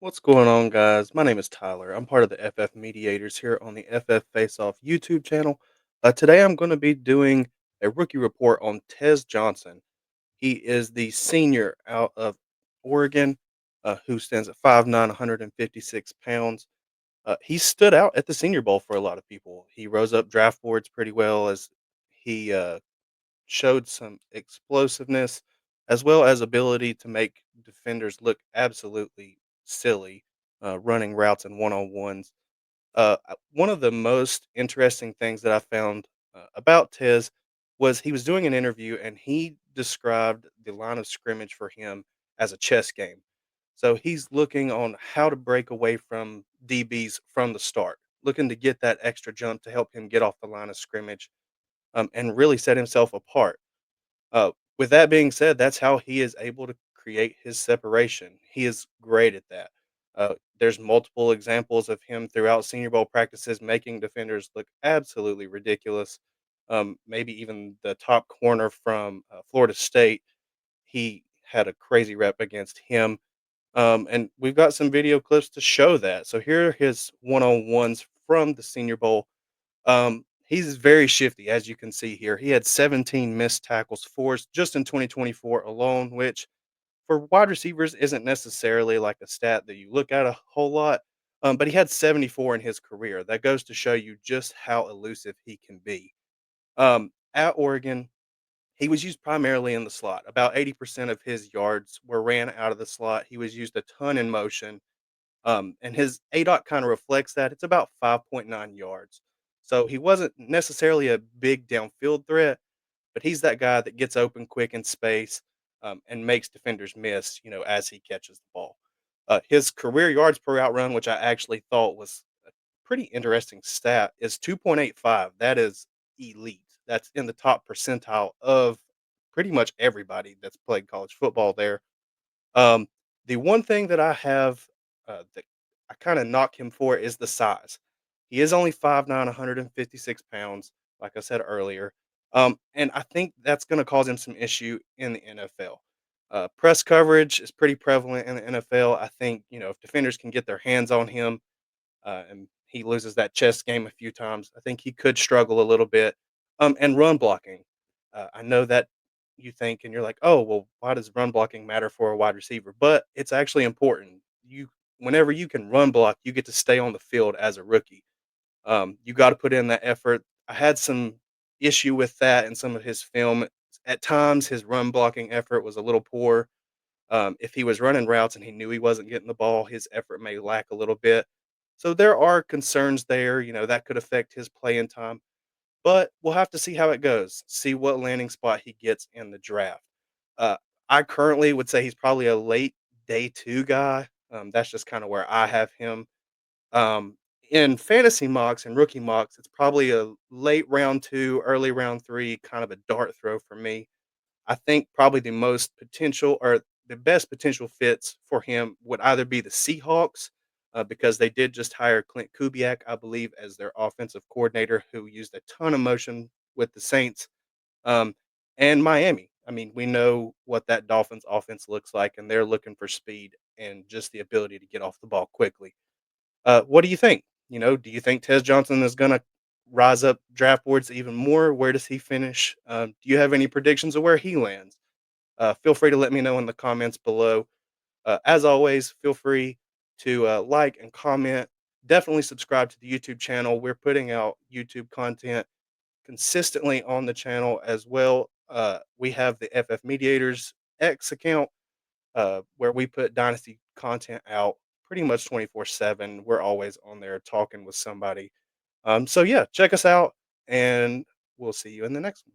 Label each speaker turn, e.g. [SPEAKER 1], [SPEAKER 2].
[SPEAKER 1] What's going on, guys? My name is Tyler. I'm part of the FF Mediators here on the FF Face Off YouTube channel. Today, I'm going to be doing a rookie report on Tez Johnson. He is the senior out of Oregon, who stands at 5'9", 156 pounds. He stood out at the Senior Bowl for a lot of people. He rose up draft boards pretty well as he showed some explosiveness as well as ability to make defenders look absolutely silly running routes and one-on-ones. One of the most interesting things that I found about Tez was he was doing an interview and he described the line of scrimmage for him as a chess game. So he's looking on how to break away from DBs from the start, looking to get that extra jump to help him get off the line of scrimmage and really set himself apart. With that being said, that's how he is able to create his separation. He is great at that. There's multiple examples of him throughout Senior Bowl practices making defenders look absolutely ridiculous. Maybe even the top corner from Florida State, he had a crazy rep against him. And we've got some video clips to show that. So here are his one on ones from the Senior Bowl. He's very shifty, as you can see here. He had 17 missed tackles forced just in 2024 alone, which for wide receivers isn't necessarily like a stat that you look at a whole lot. But he had 74 in his career. That goes to show you just how elusive he can be. At Oregon, he was used primarily in the slot. About 80% of his yards were ran out of the slot. He was used a ton in motion, and his ADOT kind of reflects that. It's about 5.9 yards. So he wasn't necessarily a big downfield threat, but he's that guy that gets open quick in space and makes defenders miss, as he catches the ball. His career yards per out run, which I actually thought was a pretty interesting stat, is 2.85. That is elite. That's in the top percentile of pretty much everybody that's played college football there. um, the one thing that I have that I kind of knock him for is the size. He is only 5'9", 156 pounds, like I said earlier. And I think that's going to cause him some issue in the NFL. Press coverage is pretty prevalent in the NFL. I think, if defenders can get their hands on him, and he loses that chess game a few times, I think he could struggle a little bit. And run blocking. I know that you think, and you're like, oh, well, why does run blocking matter for a wide receiver? But it's actually important. Whenever you can run block, you get to stay on the field as a rookie. You got to put in that effort. I had some issue with that in some of his film. At times, his run blocking effort was a little poor. If he was running routes and he knew he wasn't getting the ball, his effort may lack a little bit. So there are concerns there, that could affect his playing time, but we'll have to see how it goes, see what landing spot he gets in the draft. Uh, I currently would say he's probably a late day two guy. That's just kind of where I have him. Um, in fantasy mocks and rookie mocks, it's probably a late round two, early round three, kind of a dart throw for me. I think probably the most potential or the best potential fits for him would either be the Seahawks, because they did just hire Clint Kubiak, I believe, as their offensive coordinator, who used a ton of motion with the Saints, um, and Miami. I mean, we know what that Dolphins offense looks like, and they're looking for speed and just the ability to get off the ball quickly. What do you think? Do you think Tez Johnson is going to rise up draft boards even more? Where does he finish? Do you have any predictions of where he lands? Feel free to let me know in the comments below. As always, feel free to like and comment. Definitely subscribe to the YouTube channel. We're putting out YouTube content consistently on the channel as well. We have the FF Mediators X account, where we put Dynasty content out pretty much 24/7. We're always on there talking with somebody. So, yeah, check us out, and we'll see you in the next one.